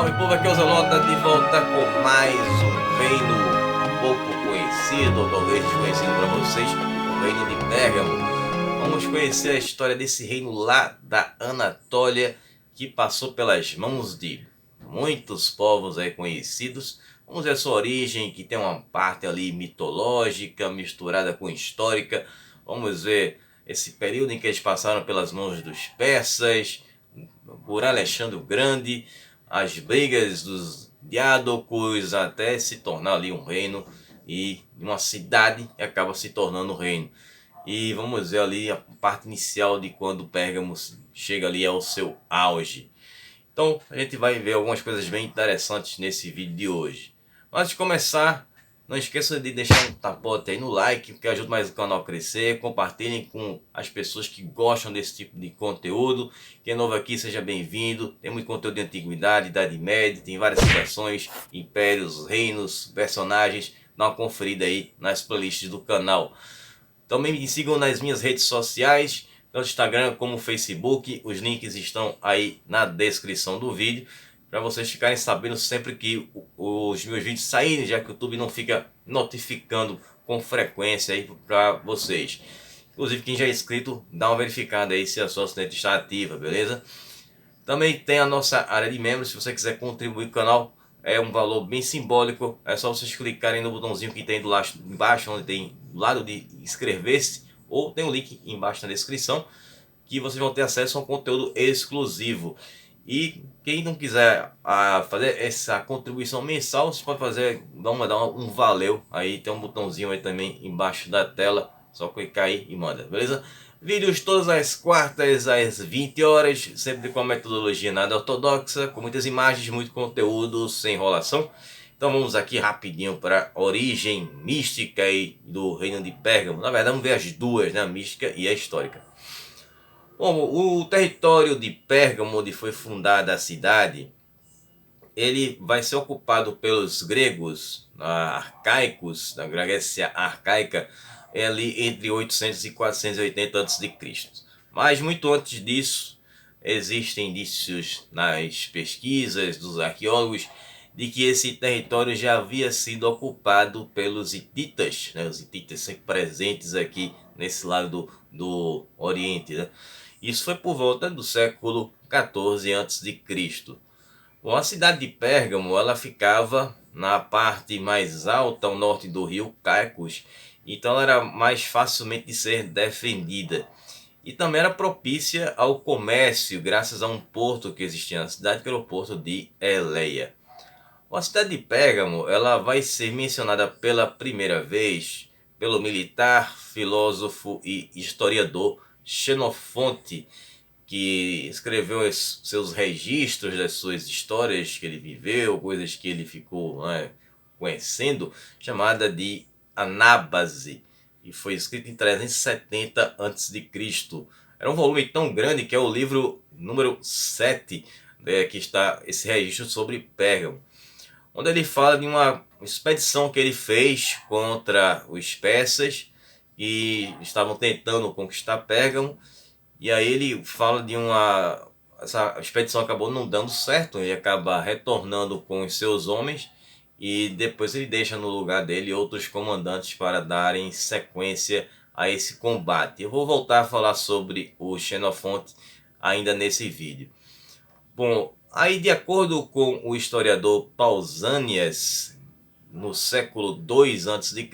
Salve povo, aqui é o Zelota de volta com mais um reino pouco conhecido, ou talvez desconhecido para vocês, o reino de Pérgamo. Vamos conhecer a história desse reino lá da Anatólia, que passou pelas mãos de muitos povos aí conhecidos. Vamos ver a sua origem, que tem uma parte ali mitológica misturada com histórica. Vamos ver esse período em que eles passaram pelas mãos dos persas, por Alexandre o Grande, as brigas dos diádocos até se tornar ali um reino e uma cidade que acaba se tornando um reino. E vamos ver ali a parte inicial de quando Pérgamo chega ali ao seu auge. Então a gente vai ver algumas coisas bem interessantes nesse vídeo de hoje. Antes de começar, não esqueça de deixar um tapote aí no like, que ajuda mais o canal a crescer. Compartilhem com as pessoas que gostam desse tipo de conteúdo. Quem é novo aqui, seja bem-vindo. Tem muito conteúdo de antiguidade, Idade Média, tem várias civilizações, impérios, reinos, personagens. Dá uma conferida aí nas playlists do canal. Também me sigam nas minhas redes sociais, tanto Instagram como Facebook. Os links estão aí na descrição do vídeo, para vocês ficarem sabendo sempre que os meus vídeos saírem, já que o YouTube não fica notificando com frequência aí para vocês. Inclusive, quem já é inscrito, dá uma verificada aí se a sua assinatura está ativa, beleza? Também tem a nossa área de membros. Se você quiser contribuir com o canal, é um valor bem simbólico. É só vocês clicarem no botãozinho que tem do lado embaixo, onde tem do lado de inscrever-se, ou tem um link embaixo na descrição, que vocês vão ter acesso a um conteúdo exclusivo. E quem não quiser fazer essa contribuição mensal, você pode fazer, dar um valeu. Aí tem um botãozinho aí também embaixo da tela, só clicar aí e manda, beleza? Vídeos todas as quartas às 20 horas, sempre com a metodologia nada ortodoxa, com muitas imagens, muito conteúdo, sem enrolação. Então vamos aqui rapidinho para a origem mística aí do reino de Pérgamo. Na verdade, vamos ver as duas, né? A mística e a histórica. Bom, o território de Pérgamo, onde foi fundada a cidade, ele vai ser ocupado pelos gregos arcaicos, da Grécia arcaica, ali entre 800 e 480 a.C. Mas muito antes disso, existem indícios nas pesquisas dos arqueólogos de que esse território já havia sido ocupado pelos hititas, né? Os hititas sempre presentes aqui nesse lado do Oriente, né? Isso foi por volta do século 14 a.C. Bom, a cidade de Pérgamo, ela ficava na parte mais alta ao norte do rio Caicos, então ela era mais facilmente de ser defendida. E também era propícia ao comércio, graças a um porto que existia na cidade, que era o porto de Eleia. A cidade de Pérgamo, ela vai ser mencionada pela primeira vez pelo militar, filósofo e historiador Xenofonte, que escreveu os seus registros das suas histórias que ele viveu, coisas que ele ficou, né, conhecendo, chamada de Anábase, e foi escrito em 370 a.C. Era um volume tão grande que é o livro número 7, que está esse registro sobre Pérgamo, onde ele fala de uma expedição que ele fez contra os persas que estavam tentando conquistar Pérgamo. E aí ele fala de essa expedição acabou não dando certo, ele acaba retornando com os seus homens e depois ele deixa no lugar dele outros comandantes para darem sequência a esse combate. Eu vou voltar a falar sobre o Xenofonte ainda nesse vídeo. Bom, aí de acordo com o historiador Pausanias, no século II a.C.,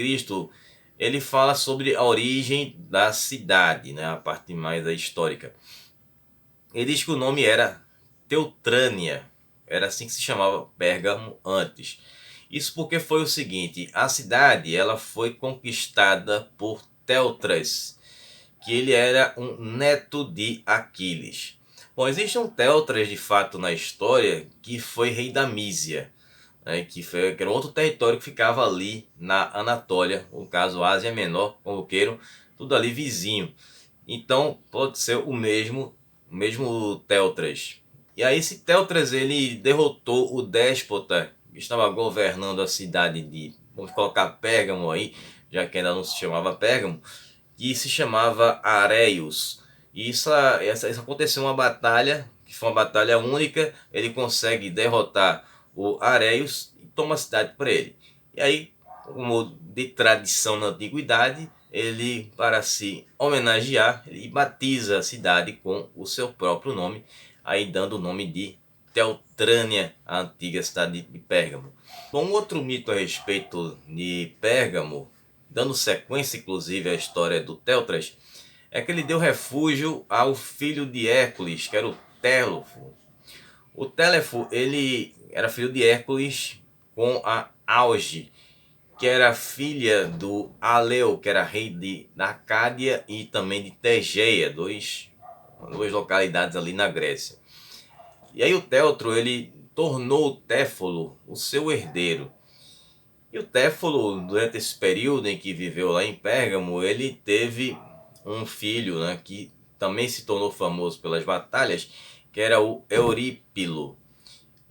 ele fala sobre a origem da cidade, né, a parte mais histórica. Ele diz que o nome era Teutrânia, era assim que se chamava Pérgamo antes. Isso porque foi o seguinte, a cidade ela foi conquistada por Teucras, que ele era um neto de Aquiles. Bom, existe um Teucras de fato na história que foi rei da Mísia, né, que era outro território que ficava ali na Anatólia, no caso Ásia Menor, como queiram, tudo ali vizinho. Então pode ser o mesmo Teucras. E aí esse Teucras ele derrotou o déspota que estava governando a cidade de, vamos colocar Pérgamo aí, já que ainda não se chamava Pérgamo, que se chamava Areios. E isso aconteceu uma batalha que foi uma batalha única, ele consegue derrotar o Areios e toma a cidade para ele. E aí, como de tradição na antiguidade, ele, para se homenagear, ele batiza a cidade com o seu próprio nome, aí dando o nome de Teltrânia, a antiga cidade de Pérgamo. Bom, outro mito a respeito de Pérgamo, dando sequência inclusive à história do Téltras, é que ele deu refúgio ao filho de Hércules, que era o Téléfo. O Téléfo, ele era filho de Hércules com a Auge, que era filha do Aleu, que era rei da Arcádia e também de Tegeia, duas localidades ali na Grécia. E aí o Téltro, ele tornou o Téfolo o seu herdeiro. E o Téfolo, durante esse período em que viveu lá em Pérgamo, ele teve um filho, né, que também se tornou famoso pelas batalhas, que era o Eurípilo.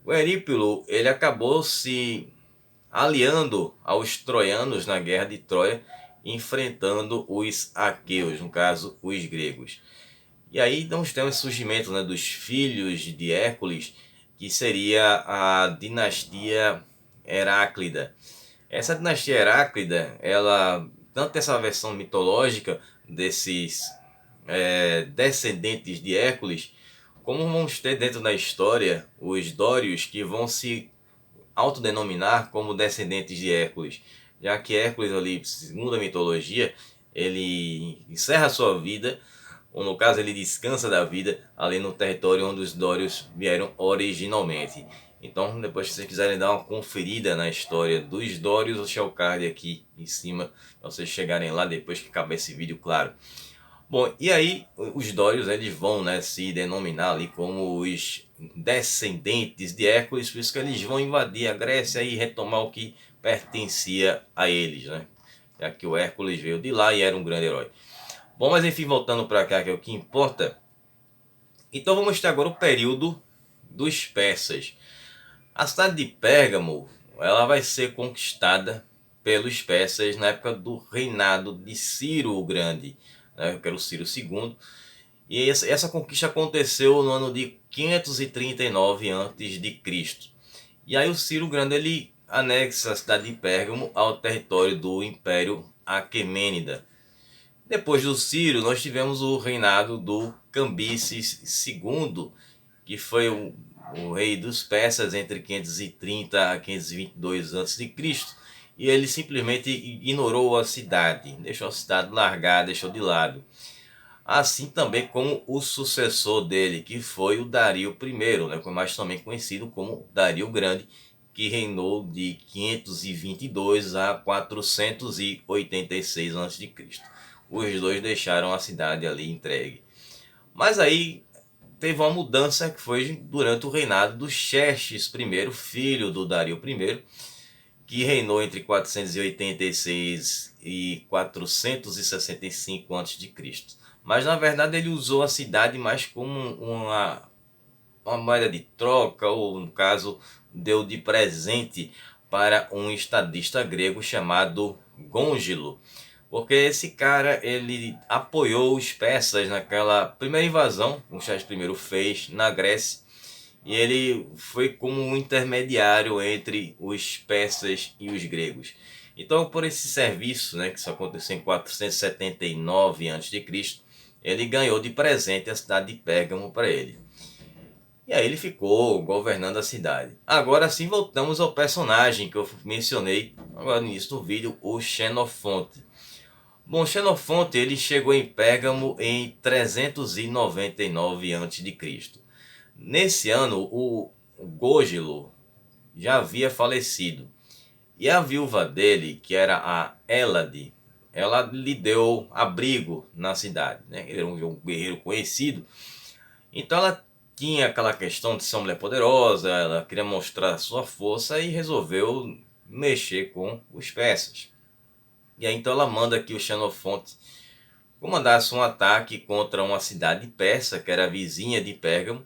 O Eurípilo, ele acabou se aliando aos troianos na guerra de Troia, enfrentando os aqueus, no caso, os gregos. E aí nós temos o surgimento, né, dos filhos de Hércules, que seria a dinastia Heráclida. Essa dinastia Heráclida, ela, tanto essa versão mitológica desses descendentes de Hércules, como vamos ter dentro da história os Dórios, que vão se autodenominar como descendentes de Hércules, já que Hércules ali, segundo a mitologia, ele encerra sua vida, ou no caso ele descansa da vida ali no território onde os Dórios vieram originalmente. Então, depois que vocês quiserem dar uma conferida na história dos Dórios, vou deixar o card aqui em cima para vocês chegarem lá depois que acabar esse vídeo, claro. Bom, e aí os Dórios, eles vão, né, se denominar ali como os descendentes de Hércules, por isso que eles vão invadir a Grécia e retomar o que pertencia a eles, né? Já que o Hércules veio de lá e era um grande herói. Bom, mas enfim, voltando para cá, que é o que importa. Então vamos ter agora o período dos persas. A cidade de Pérgamo, ela vai ser conquistada pelos persas na época do reinado de Ciro o Grande, né, que era o Ciro II. E essa conquista aconteceu no ano de 539 a.C. E aí o Ciro o Grande, ele anexa a cidade de Pérgamo ao território do Império Aquemênida. Depois do Ciro, nós tivemos o reinado do Cambises II, que foi o rei dos persas entre 530 a 522 a.C. E ele simplesmente ignorou a cidade, deixou a cidade largada, deixou de lado. Assim também como o sucessor dele, que foi o Dario I, né, mais também conhecido como Dario Grande, que reinou de 522 a 486 a.C. Os dois deixaram a cidade ali entregue. Mas aí teve uma mudança que foi durante o reinado do Xerxes I, filho do Dario I, que reinou entre 486 e 465 a.C. Mas na verdade ele usou a cidade mais como uma moeda de troca, ou no caso deu de presente para um estadista grego chamado Gôngilo. Porque esse cara, ele apoiou os persas naquela primeira invasão que o Xerxes I fez na Grécia. E ele foi como um intermediário entre os persas e os gregos. Então, por esse serviço, né, que isso aconteceu em 479 a.C., ele ganhou de presente a cidade de Pérgamo para ele. E aí ele ficou governando a cidade. Agora sim voltamos ao personagem que eu mencionei agora no início do vídeo, o Xenofonte. Bom, Xenofonte, ele chegou em Pérgamo em 399 a.C. Nesse ano, o Gôgilo já havia falecido. E a viúva dele, que era a Hélade, ela lhe deu abrigo na cidade, né? Ele era um guerreiro conhecido. Então ela tinha aquela questão de ser uma mulher poderosa, ela queria mostrar sua força e resolveu mexer com os persas. E aí então ela manda que o Xenofonte comandasse um ataque contra uma cidade persa, que era vizinha de Pérgamo,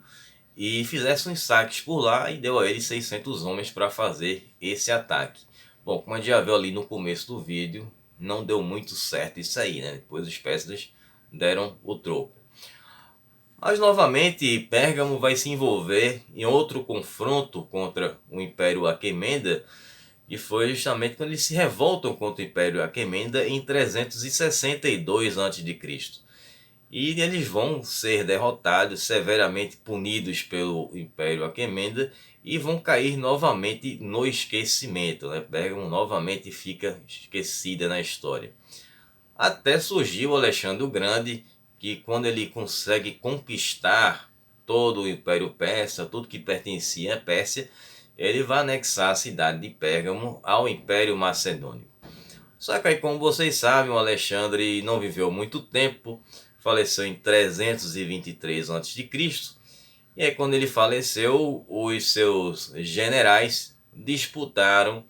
e fizesse uns saques por lá e deu a ele 600 homens para fazer esse ataque. Bom, como a gente já viu ali no começo do vídeo, não deu muito certo isso aí, né? Depois os persas deram o troco. Mas novamente Pérgamo vai se envolver em outro confronto contra o Império Aquemênida, que foi justamente quando eles se revoltam contra o Império Aquemênida em 362 a.C. E eles vão ser derrotados, severamente punidos pelo Império Aquemênida e vão cair novamente no esquecimento, né? Pérgamo novamente fica esquecida na história. Até surgiu Alexandre o Grande, que quando ele consegue conquistar todo o Império Persa, tudo que pertencia à Pérsia, ele vai anexar a cidade de Pérgamo ao Império Macedônio. Só que aí, como vocês sabem, o Alexandre não viveu muito tempo, faleceu em 323 a.C. E aí, quando ele faleceu, os seus generais disputaram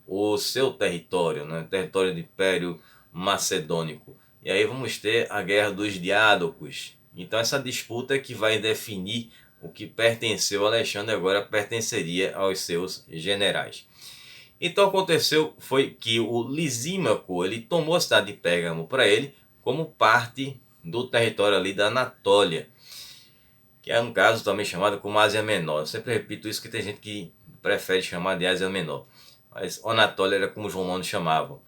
o seu território, né? O território do Império Macedônico. E aí vamos ter a Guerra dos Diádocos. Então essa disputa é que vai definir o que pertenceu a Alexandre agora pertenceria aos seus generais. Então aconteceu foi que o Lisímaco ele tomou a cidade de Pérgamo para ele como parte do território ali da Anatólia, que é um caso também chamado como Ásia Menor. Eu sempre repito isso que tem gente que prefere chamar de Ásia Menor, mas Anatólia era como os romanos chamavam.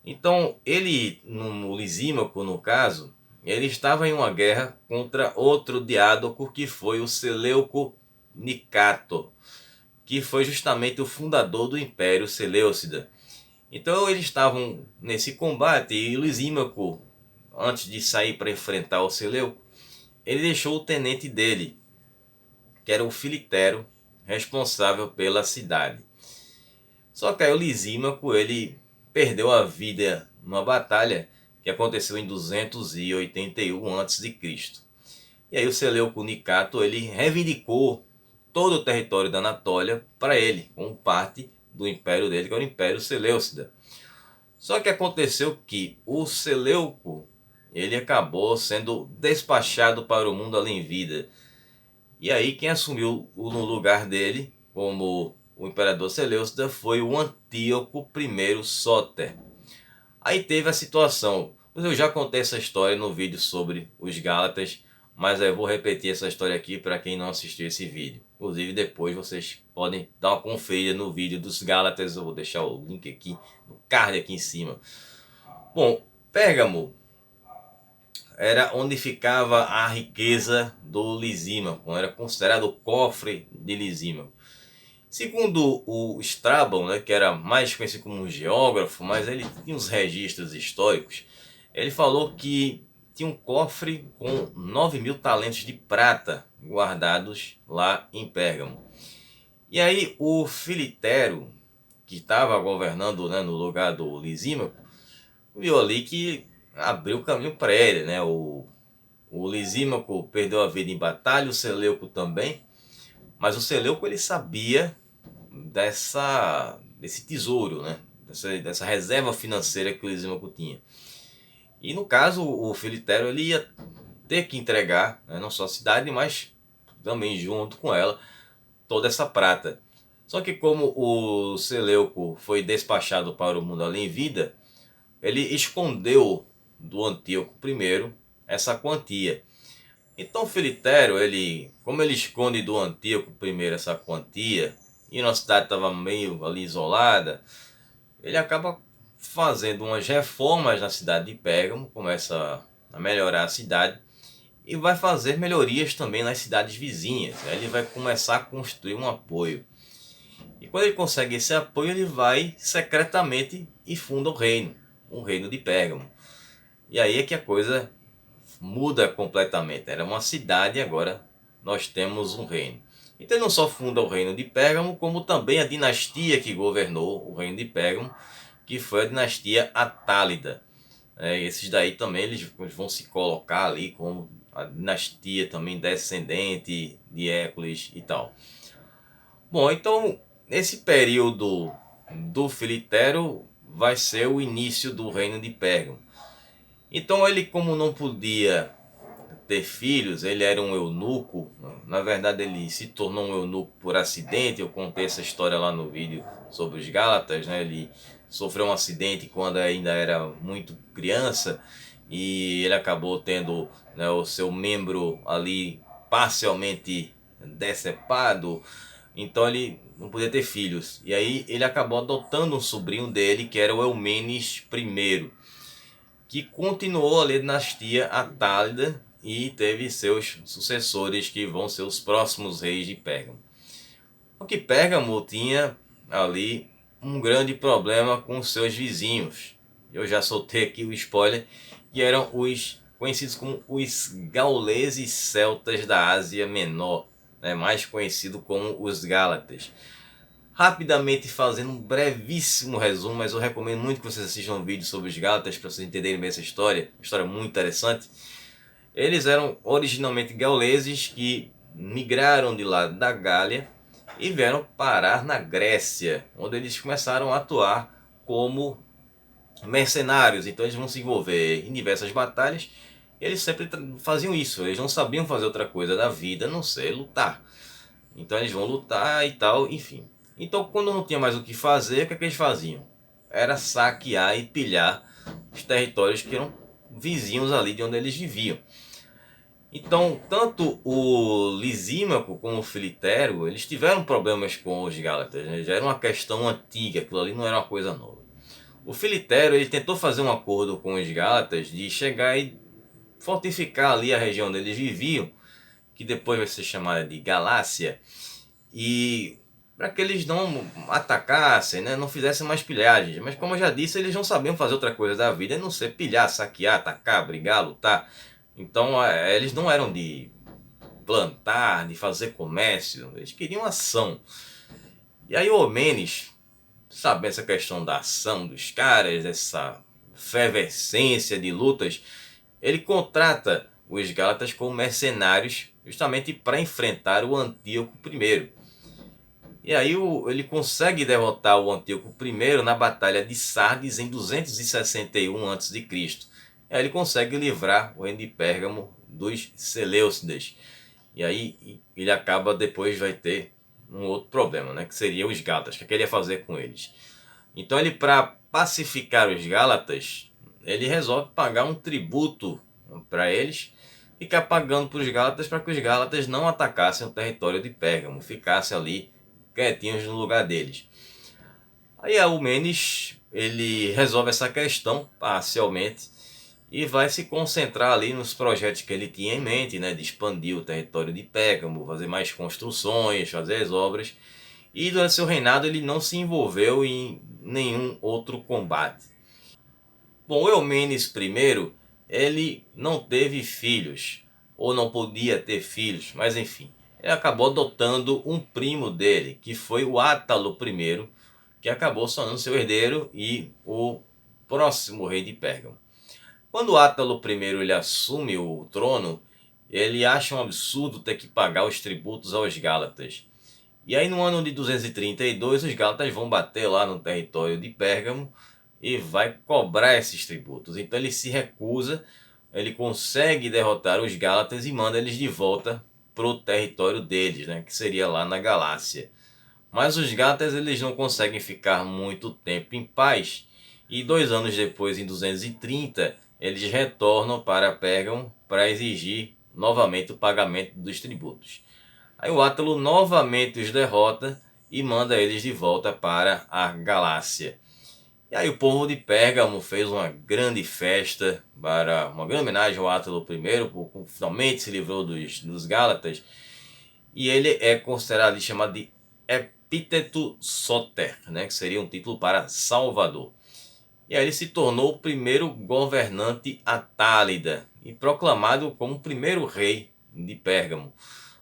Então ele, no Lisímaco no caso, ele estava em uma guerra contra outro diádoco que foi o Seleuco Nicator, que foi justamente o fundador do Império Seleucida. Então eles estavam nesse combate e Lisímaco, antes de sair para enfrentar o Seleuco, ele deixou o tenente dele, que era o Filitero, responsável pela cidade. Só que aí o Lisímaco ele perdeu a vida numa batalha que aconteceu em 281 a.C. E aí o Seleuco Nicator ele reivindicou todo o território da Anatólia para ele, como parte do império dele, que era o Império Seleucida. Só que aconteceu que o Seleuco ele acabou sendo despachado para o mundo além vida. E aí quem assumiu no lugar dele como o imperador Seleucida foi o Antíoco I Sóter. Aí teve a situação, eu já contei essa história no vídeo sobre os Gálatas, mas eu vou repetir essa história aqui para quem não assistiu esse vídeo. Inclusive depois vocês podem dar uma conferida no vídeo dos Gálatas, eu vou deixar o link aqui, no card aqui em cima. Bom, Pérgamo era onde ficava a riqueza do Lisímaco, era considerado o cofre de Lisímaco. Segundo o Strabon, né, que era mais conhecido como um geógrafo, mas ele tinha uns registros históricos, ele falou que tinha um cofre com 9.000 talentos de prata guardados lá em Pérgamo. E aí o Filitero, que estava governando, né, no lugar do Lisímaco, viu ali que abriu o caminho para ele, né? O Lisímaco perdeu a vida em batalha, o Seleuco também, mas o Seleuco ele sabia desse tesouro, né? Dessa reserva financeira que o Lisímaco tinha. E no caso o Filitero ele ia ter que entregar, né, não só a cidade, mas também junto com ela toda essa prata. Só que como o Seleuco foi despachado para o mundo além vida, ele escondeu do Antíoco I essa quantia. Então Filitero, como ele esconde do Antíoco I essa quantia, e a cidade estava meio ali isolada, ele acaba fazendo umas reformas na cidade de Pérgamo, começa a melhorar a cidade, e vai fazer melhorias também nas cidades vizinhas. Aí ele vai começar a construir um apoio. E quando ele consegue esse apoio, ele vai secretamente e funda o reino de Pérgamo. E aí é que a coisa muda completamente. Era uma cidade e agora nós temos um reino. Então ele não só funda o reino de Pérgamo, como também a dinastia que governou o reino de Pérgamo, que foi a dinastia Atálida. Esses daí também eles vão se colocar ali como a dinastia também descendente de Hércules e tal. Bom, então esse período do Filitero vai ser o início do reino de Pérgamo. Então ele, como não podia ter filhos, ele era um eunuco. Na verdade ele se tornou um eunuco por acidente. Eu contei essa história lá no vídeo sobre os Gálatas, né? Ele sofreu um acidente quando ainda era muito criança e ele acabou tendo, né, o seu membro ali parcialmente decepado, então ele não podia ter filhos. E aí ele acabou adotando um sobrinho dele, que era o Eumenes I, que continuou ali a dinastia Atálida e teve seus sucessores que vão ser os próximos reis de Pérgamo. O que Pérgamo tinha ali um grande problema com seus vizinhos. Eu já soltei aqui o spoiler, que eram os conhecidos como os gauleses celtas da Ásia Menor, né, mais conhecido como os Gálatas. Rapidamente fazendo um brevíssimo resumo, mas eu recomendo muito que vocês assistam um vídeo sobre os Gálatas para vocês entenderem bem essa história, uma história muito interessante. Eles eram originalmente gauleses que migraram de lá da Gália e vieram parar na Grécia, onde eles começaram a atuar como mercenários. Então eles vão se envolver em diversas batalhas. E eles sempre faziam isso, eles não sabiam fazer outra coisa da vida a não ser lutar. Então eles vão lutar e tal, enfim. Então quando não tinha mais o que fazer, o que é que eles faziam? Era saquear e pilhar os territórios que eram vizinhos ali de onde eles viviam. Então, tanto o Lisímaco como o Filitério, eles tiveram problemas com os Gálatas, né? Já era uma questão antiga, aquilo ali não era uma coisa nova. O Filitério, ele tentou fazer um acordo com os Gálatas de chegar e fortificar ali a região onde eles viviam, que depois vai ser chamada de Galácia, e para que eles não atacassem, né, não fizessem mais pilhagens. Mas como eu já disse, eles não sabiam fazer outra coisa da vida, a não ser pilhar, saquear, atacar, brigar, lutar. Então eles não eram de plantar, de fazer comércio, eles queriam ação. E aí o Eumenes, sabe essa questão da ação dos caras, essa efervescência de lutas, ele contrata os Gálatas como mercenários justamente para enfrentar o Antíoco I. E aí ele consegue derrotar o Antíoco I na Batalha de Sardes em 261 a.C. E aí ele consegue livrar o reino de Pérgamo dos Seleucidas. E aí ele acaba, depois vai ter um outro problema, né, que seria os Gálatas, o que ele ia fazer com eles. Então ele, para pacificar os Gálatas, ele resolve pagar um tributo para eles, ficar pagando para os Gálatas para que os Gálatas não atacassem o território de Pérgamo, ficassem ali quietinhos no lugar deles. Aí a Eumenes, ele resolve essa questão parcialmente e vai se concentrar ali nos projetos que ele tinha em mente, né, de expandir o território de Pérgamo, fazer mais construções, fazer as obras. E durante seu reinado ele não se envolveu em nenhum outro combate. Bom, Eumenes I, ele não teve filhos, ou não podia ter filhos, mas enfim, ele acabou adotando um primo dele, que foi o Átalo I, que acabou se tornando seu herdeiro e o próximo rei de Pérgamo. Quando Átalo I ele assume o trono, ele acha um absurdo ter que pagar os tributos aos Gálatas. E aí no ano de 232 os Gálatas vão bater lá no território de Pérgamo e vai cobrar esses tributos. Então ele se recusa, ele consegue derrotar os Gálatas e manda eles de volta para o território deles, né, que seria lá na Galácia. Mas os Gálatas eles não conseguem ficar muito tempo em paz e 2 anos depois, em 230, eles retornam para Pérgamo para exigir novamente o pagamento dos tributos. Aí o Átalo novamente os derrota e manda eles de volta para a Galácia. E aí o povo de Pérgamo fez uma grande festa, para uma grande homenagem ao Átalo I, por finalmente se livrou dos Gálatas. E ele é considerado, chamado de Epíteto Soter, né, que seria um título para Salvador. E aí ele se tornou o primeiro governante atálida e proclamado como o primeiro rei de Pérgamo.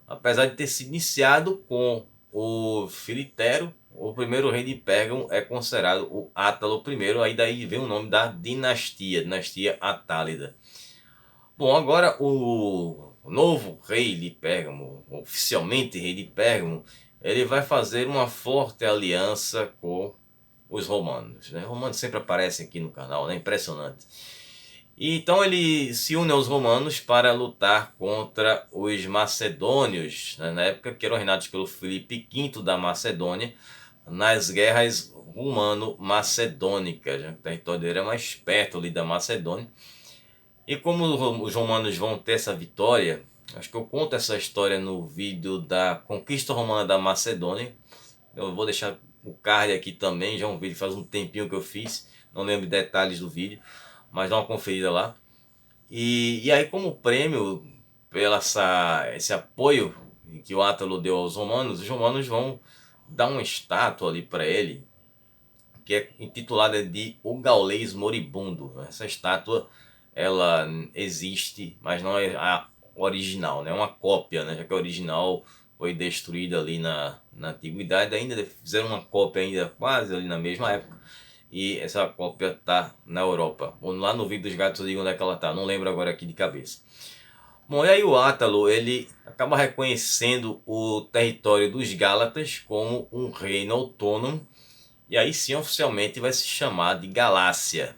Apesar de ter se iniciado com o Filitério, o primeiro rei de Pérgamo é considerado o Átalo I, aí daí vem o nome da dinastia Atálida. Bom, agora o novo rei de Pérgamo, oficialmente rei de Pérgamo, ele vai fazer uma forte aliança com os romanos, né? Os romanos sempre aparecem aqui no canal, né? Impressionante. E então ele se une aos romanos para lutar contra os macedônios, né? Na época que eram reinados pelo Filipe V da Macedônia, nas guerras romano-macedônicas, né? O território dele era mais perto ali da Macedônia. E como os romanos vão ter essa vitória, acho que eu conto essa história no vídeo da conquista romana da Macedônia. Eu vou deixar o card aqui também, já é um vídeo faz um tempinho que eu fiz, não lembro detalhes do vídeo, mas dá uma conferida lá. E aí, como prêmio pela esse apoio que o Átalo deu aos romanos, os romanos vão dar uma estátua ali para ele, que é intitulada de O Gaulês Moribundo. Essa estátua, ela existe, mas não é a original, né? É uma cópia, né? Já que a original foi destruída ali na antiguidade, ainda fizeram uma cópia ainda quase ali na mesma época. E essa cópia tá na Europa. Ou lá no vídeo dos gatos eu digo onde é que ela tá, não lembro agora aqui de cabeça. Bom, e aí o Átalo, ele acaba reconhecendo o território dos Gálatas como um reino autônomo, e aí sim oficialmente vai se chamar de Galácia,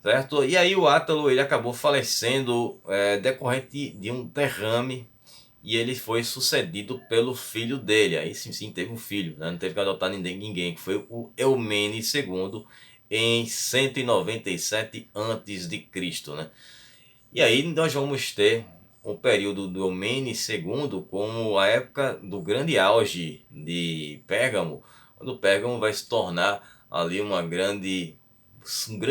certo? E aí o Átalo, ele acabou falecendo decorrente de um derrame, e ele foi sucedido pelo filho dele. Aí sim teve um filho, né? Não teve que adotar ninguém, que foi o Eumene II em 197 a.C., né? E aí nós vamos ter um período do Eumene II como a época do grande auge de Pérgamo, quando Pérgamo vai se tornar ali um grande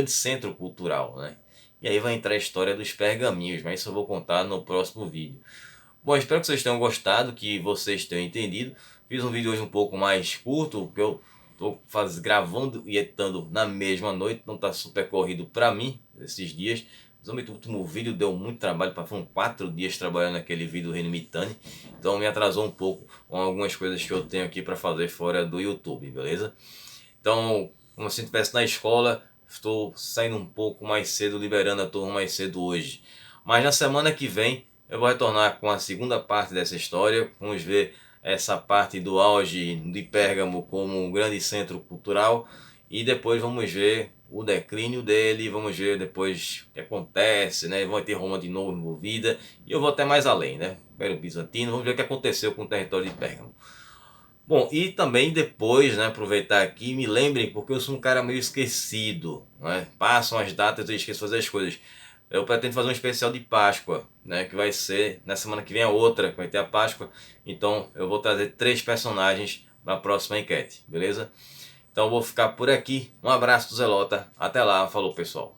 centro cultural, né? E aí vai entrar a história dos pergaminhos, mas isso eu vou contar no próximo vídeo. Bom, espero que vocês tenham gostado, que vocês tenham entendido. Fiz um vídeo hoje um pouco mais curto, porque eu estou gravando e editando na mesma noite, não está super corrido para mim esses dias. Principalmente o último vídeo deu muito trabalho, foram 4 dias trabalhando naquele vídeo do Reino Mitani, então me atrasou um pouco com algumas coisas que eu tenho aqui para fazer fora do YouTube, beleza? Então, como se eu estivesse na escola, estou saindo um pouco mais cedo, liberando a turma mais cedo hoje. Mas na semana que vem eu vou retornar com a segunda parte dessa história. Vamos ver essa parte do auge de Pérgamo como um grande centro cultural. E depois vamos ver o declínio dele, vamos ver depois o que acontece, né? Vai ter Roma de novo envolvida. E eu vou até mais além, né? Império Bizantino, vamos ver o que aconteceu com o território de Pérgamo. Bom, e também depois, né, aproveitar aqui, me lembrem, porque eu sou um cara meio esquecido, né? Passam as datas e eu esqueço de fazer as coisas. Eu pretendo fazer um especial de Páscoa, né, que vai ser, na semana que vem a outra, que vai ter a Páscoa. Então eu vou trazer 3 personagens na próxima enquete, beleza? Então eu vou ficar por aqui. Um abraço do Zelota, até lá, falou pessoal.